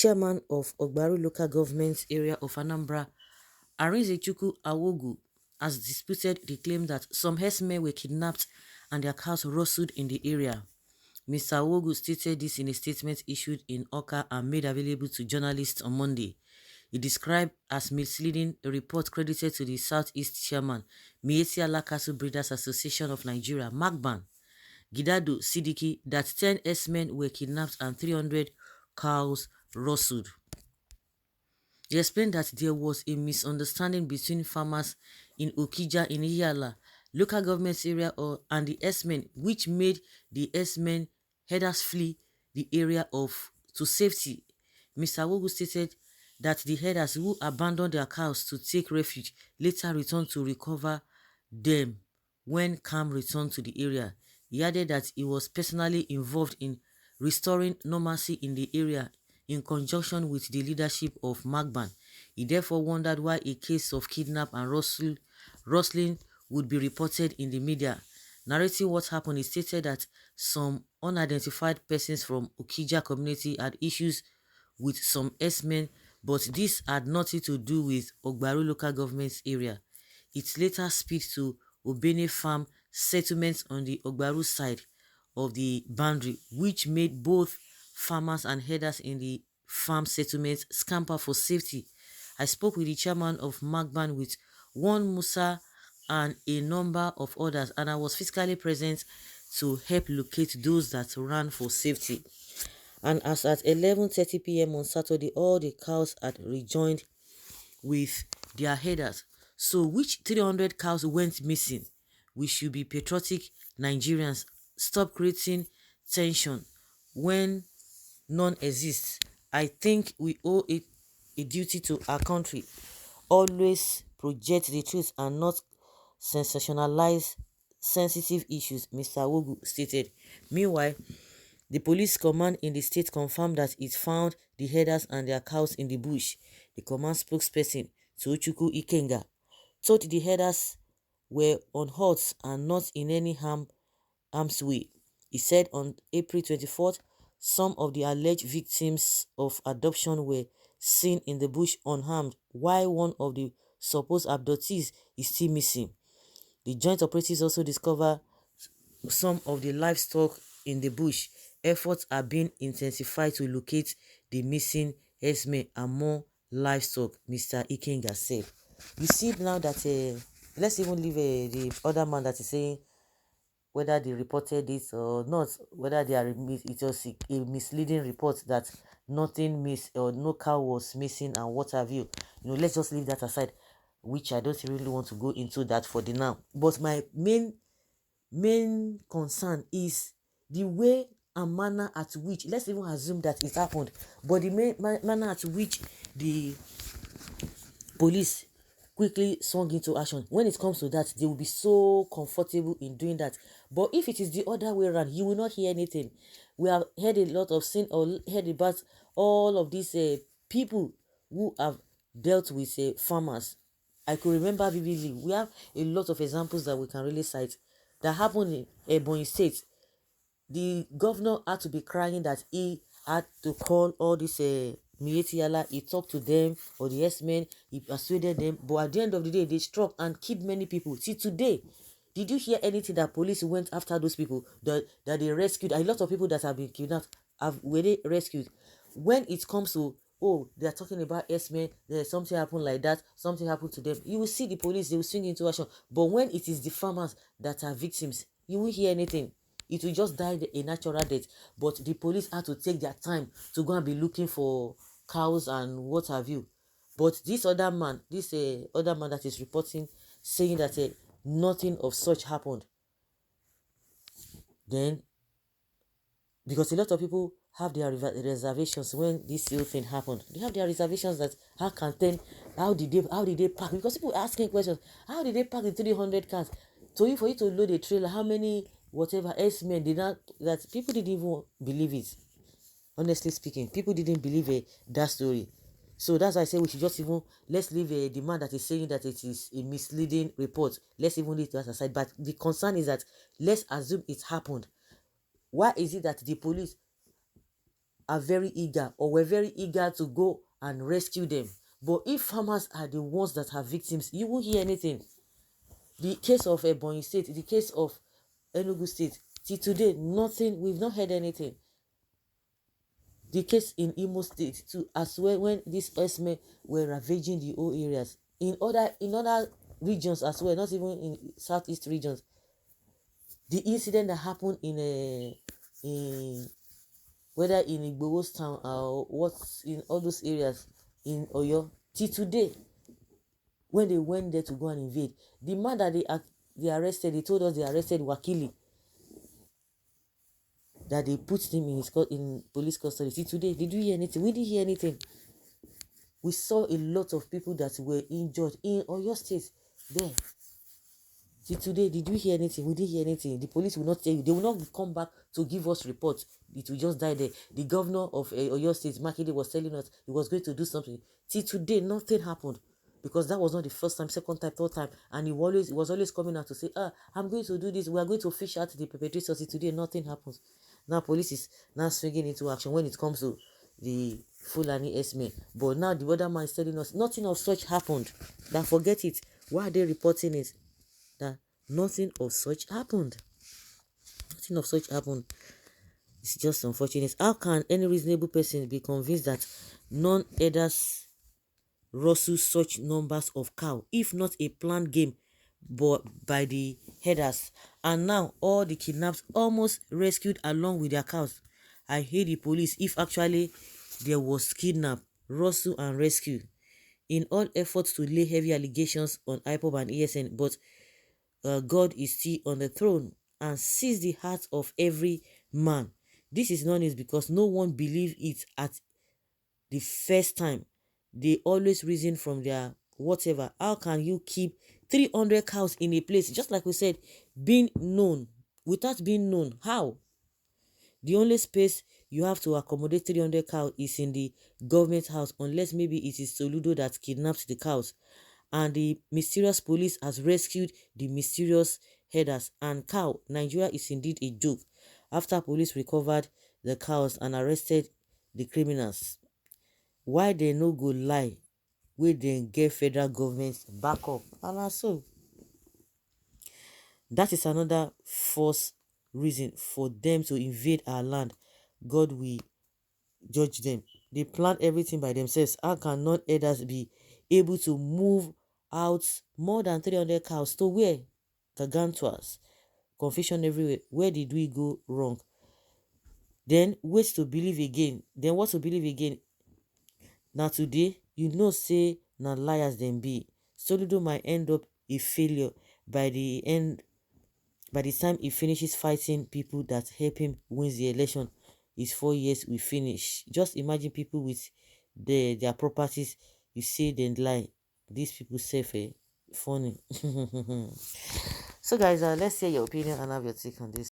chairman of Ogbaru local government area of Anambra, Arinzechuku Awogu, has disputed the claim that some herdsmen were kidnapped and their cows rustled in the area. Mr. Awogu stated this in a statement issued in Oka and made available to journalists on Monday. He described as misleading a report credited to the Southeast chairman, Miyetti Cattle Breeders Association of Nigeria, Magban, Gidado Sidiki, that 10 herdsmen were kidnapped and 300 cows rustled. He explained that there was a misunderstanding between farmers in Okija in Iyala, local government area, and the herdsmen, which made the herdsmen herders flee the area to safety. Mr. Wogu stated that the herders who abandoned their cows to take refuge later returned to recover them when calm returned to the area. He added that he was personally involved in restoring normalcy in the area in conjunction with the leadership of Magban. He therefore wondered why a case of kidnap and rustling would be reported in the media. Narrating what happened, he stated that some unidentified persons from Okija community had issues with some herdsmen, but this had nothing to do with Ogbaru local government area. It later speaks to Obene farm settlements on the Ogbaru side of the boundary, which made both farmers and herders in the farm settlements scamper for safety. I spoke with the chairman of Magban, with one Musa and a number of others, and I was physically present to help locate those that ran for safety. And as at 11:30 p.m. on Saturday, all the cows had rejoined with their herders. So which 300 cows went missing? We should be patriotic Nigerians. Stop creating tension when none exists. I think we owe it a duty to our country. Always project the truth and not sensationalize sensitive issues, Mr. Wogu stated. Meanwhile, the police command in the state confirmed that it found the herders and their cows in the bush. The command spokesperson, Tochukwu Ikenga, told the herders were on horse and not in any harm's way. He said on April 24th, some of the alleged victims of adoption were seen in the bush unharmed, while one of the supposed abductees is still missing. The joint operatives also discovered some of the livestock in the bush. Efforts are being intensified to locate the missing herdsmen and more livestock, Mr. Ikenga said. You see now that, let's even leave the other man that is saying whether they reported it or not, whether they are it was a misleading report that nothing missed or no cow was missing and what have you. Let's just leave that aside, which I don't really want to go into that for the now. But my main concern is the way and manner at which, let's even assume that it happened, but the manner at which the police quickly swung into action. When it comes to that, they will be so comfortable in doing that. But if it is the other way around, you will not hear anything. We have heard a lot of heard about all of these people who have dealt with farmers. I could remember vividly. We have a lot of examples that we can really cite that happened in Ebonyi State. The governor had to be crying that he had to call all these Miyetti, he talked to them, or the herdsmen, he persuaded them, but at the end of the day, they struck and killed many people. See, today, did you hear anything that police went after those people, that they rescued? A lot of people that have been kidnapped, were they rescued? When it comes to, oh, they are talking about herdsmen, there's something happened like that, something happened to them, you will see the police, they will swing into action. But when it is the farmers that are victims, you won't hear anything. It will just die a natural death. But the police had to take their time to go and be looking for cows and what have you. But this other man that is reporting, saying that nothing of such happened. Then, because a lot of people have their reservations when this whole thing happened. They have their reservations that how did they pack? Because people are asking questions. How did they pack the 300 cars? For you to load a trailer, how many whatever herdsmen did not, that people didn't even believe it. Honestly speaking, people didn't believe that story. So that's why I say we should just even, let's leave the man that is saying that it is a misleading report. Let's even leave that aside. But the concern is that let's assume it happened. Why is it that the police are very eager or were very eager to go and rescue them. But if farmers are the ones that are victims, you won't hear anything. The case of Ebonyi State, the case of Enugu State, till today, nothing, we've not heard anything. The case in Imo State too, as well, when these herdsmen were ravaging the whole areas. In other regions as well, not even in southeast regions. The incident that happened in whether in Igbo's town or what's in all those areas in Oyo, till today, when they went there to go and invade, the man that they arrested, they told us they arrested Wakili, that they put him in police custody. See today, did you hear anything? We didn't hear anything. We saw a lot of people that were injured in Oyo State there. See today, did you hear anything? We didn't hear anything. The police will not tell you. They will not come back to give us reports. It will just die there. The governor of Oyo State, Makinde, was telling us he was going to do something. Till today, nothing happened. Because that was not the first time, second time, third time. And he was always coming out to say, I'm going to do this. We are going to fish out the perpetrators. Today, nothing happens. Now, police is now swinging into action when it comes to the Fulani herdsmen. But now the other man is telling us nothing of such happened. That forget it. Why are they reporting it? That nothing of such happened. Nothing of such happened. It's just unfortunate. How can any reasonable person be convinced that none others rustle such numbers of cow, if not a planned game but by the herders? And now all the kidnapped almost rescued along with their cows. I hate the police if actually there was kidnap, rustle and rescue in all efforts to lay heavy allegations on IPOB and ESN, but God is still on the throne and sees the heart of every man. This is not news because no one believed it at the first time. They always reason from their whatever. How can you keep 300 cows in a place, just like we said, being known, without being known? How? The only space you have to accommodate 300 cows is in the government house, unless maybe it is Soludo that kidnapped the cows. And the mysterious police has rescued the mysterious herders. And cow, Nigeria is indeed a joke. After police recovered the cows and arrested the criminals, why they no go lie wey dem get federal government back up? And so that is another false reason for them to invade our land. God will judge them. They plan everything by themselves. How can not others be able to move out more than 300 cows to where? Gargantuas. Confusion everywhere. Where did we go wrong? Then wait to believe again. Then what to believe again? Now today, you know say na liars them be. Soludo might end up a failure by the time he finishes fighting people that help him wins the election. His 4 years will finish. Just imagine people with their properties. You say then lie. These people say funny. So guys, let's hear your opinion and have your take on this.